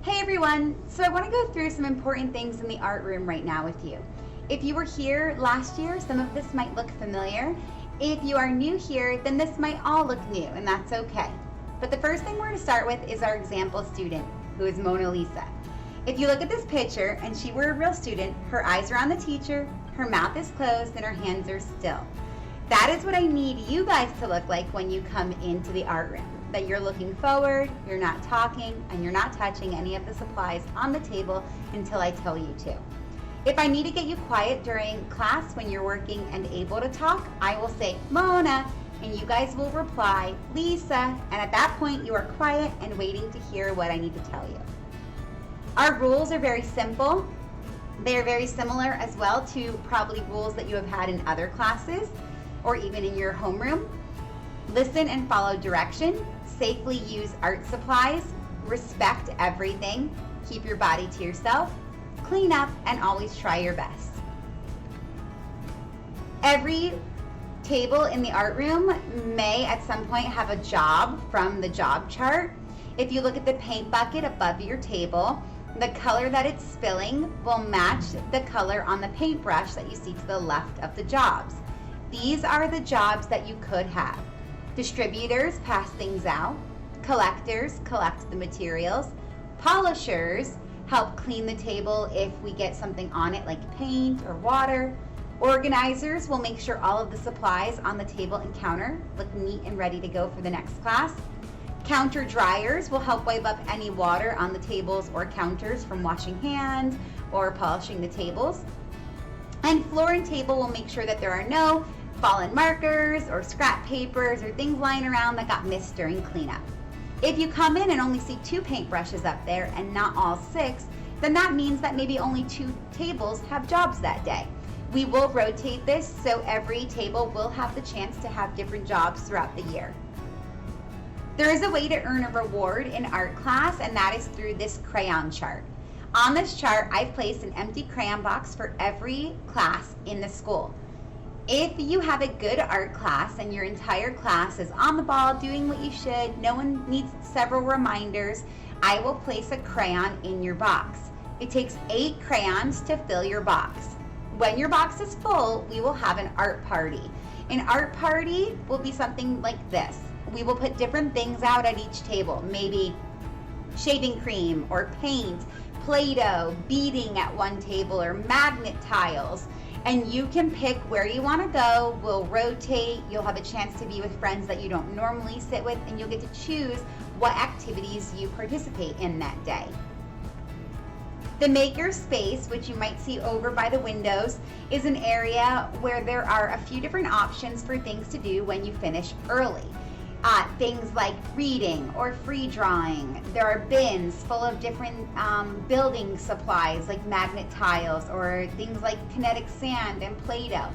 Hey everyone! So I want to go through some important things in the art room right now with you. If you were here last year, some of this might look familiar. If you are new here, then this might all look new, and that's okay. But the first thing we're going to start with is our example student, who is Mona Lisa. If you look at this picture and she were a real student, her eyes are on the teacher, her mouth is closed, and her hands are still. That is what I need you guys to look like when you come into the art room. That you're looking forward, you're not talking, and you're not touching any of the supplies on the table until I tell you to. If I need to get you quiet during class when you're working and able to talk, I will say, Mona, and you guys will reply, Lisa, and at that point you are quiet and waiting to hear what I need to tell you. Our rules are very simple. They are very similar as well to probably rules that you have had in other classes or even in your homeroom. Listen and follow direction, safely use art supplies, respect everything, keep your body to yourself, clean up, and always try your best. Every table in the art room may at some point have a job from the job chart. If you look at the paint bucket above your table, the color that it's spilling will match the color on the paintbrush that you see to the left of the jobs. These are the jobs that you could have. Distributors pass things out, collectors collect the materials, polishers help clean the table if we get something on it like paint or water, organizers will make sure all of the supplies on the table and counter look neat and ready to go for the next class, counter dryers will help wipe up any water on the tables or counters from washing hands or polishing the tables, and floor and table will make sure that there are no fallen markers or scrap papers or things lying around that got missed during cleanup. If you come in and only see 2 paintbrushes up there and not all 6, then that means that maybe only 2 tables have jobs that day. We will rotate this so every table will have the chance to have different jobs throughout the year. There is a way to earn a reward in art class, and that is through this crayon chart. On this chart, I've placed an empty crayon box for every class in the school. If you have a good art class and your entire class is on the ball doing what you should, no one needs several reminders, I will place a crayon in your box. It takes 8 crayons to fill your box. When your box is full, we will have an art party. An art party will be something like this. We will put different things out at each table, maybe shaving cream or paint, Play-Doh, beading at one table, or magnet tiles. And you can pick where you want to go. We'll rotate. You'll have a chance to be with friends that you don't normally sit with, and you'll get to choose what activities you participate in that day. The maker space, which you might see over by the windows, is an area where there are a few different options for things to do when you finish early. Things like reading or free drawing. There are bins full of different building supplies like magnet tiles or things like kinetic sand and Play-Doh.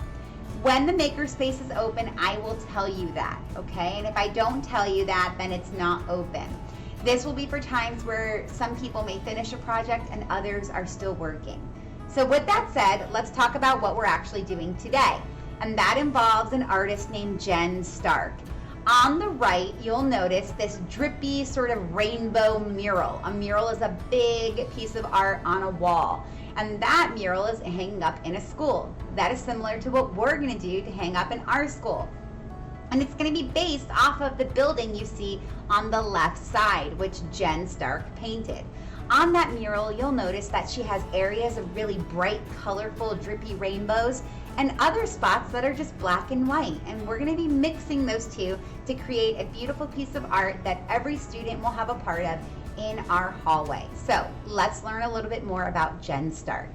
When the makerspace is open, I will tell you that, okay? And if I don't tell you that, then it's not open. This will be for times where some people may finish a project and others are still working. So with that said, let's talk about what we're actually doing today. And that involves an artist named Jen Stark. On the right, you'll notice this drippy sort of rainbow mural. A mural is a big piece of art on a wall, and that mural is hanging up in a school. That is similar to what we're going to do to hang up in our school. And it's going to be based off of the building you see on the left side, which Jen Stark painted. On that mural, you'll notice that she has areas of really bright, colorful, drippy rainbows and other spots that are just black and white. And we're going to be mixing those two to create a beautiful piece of art that every student will have a part of in our hallway. So let's learn a little bit more about Jen Stark.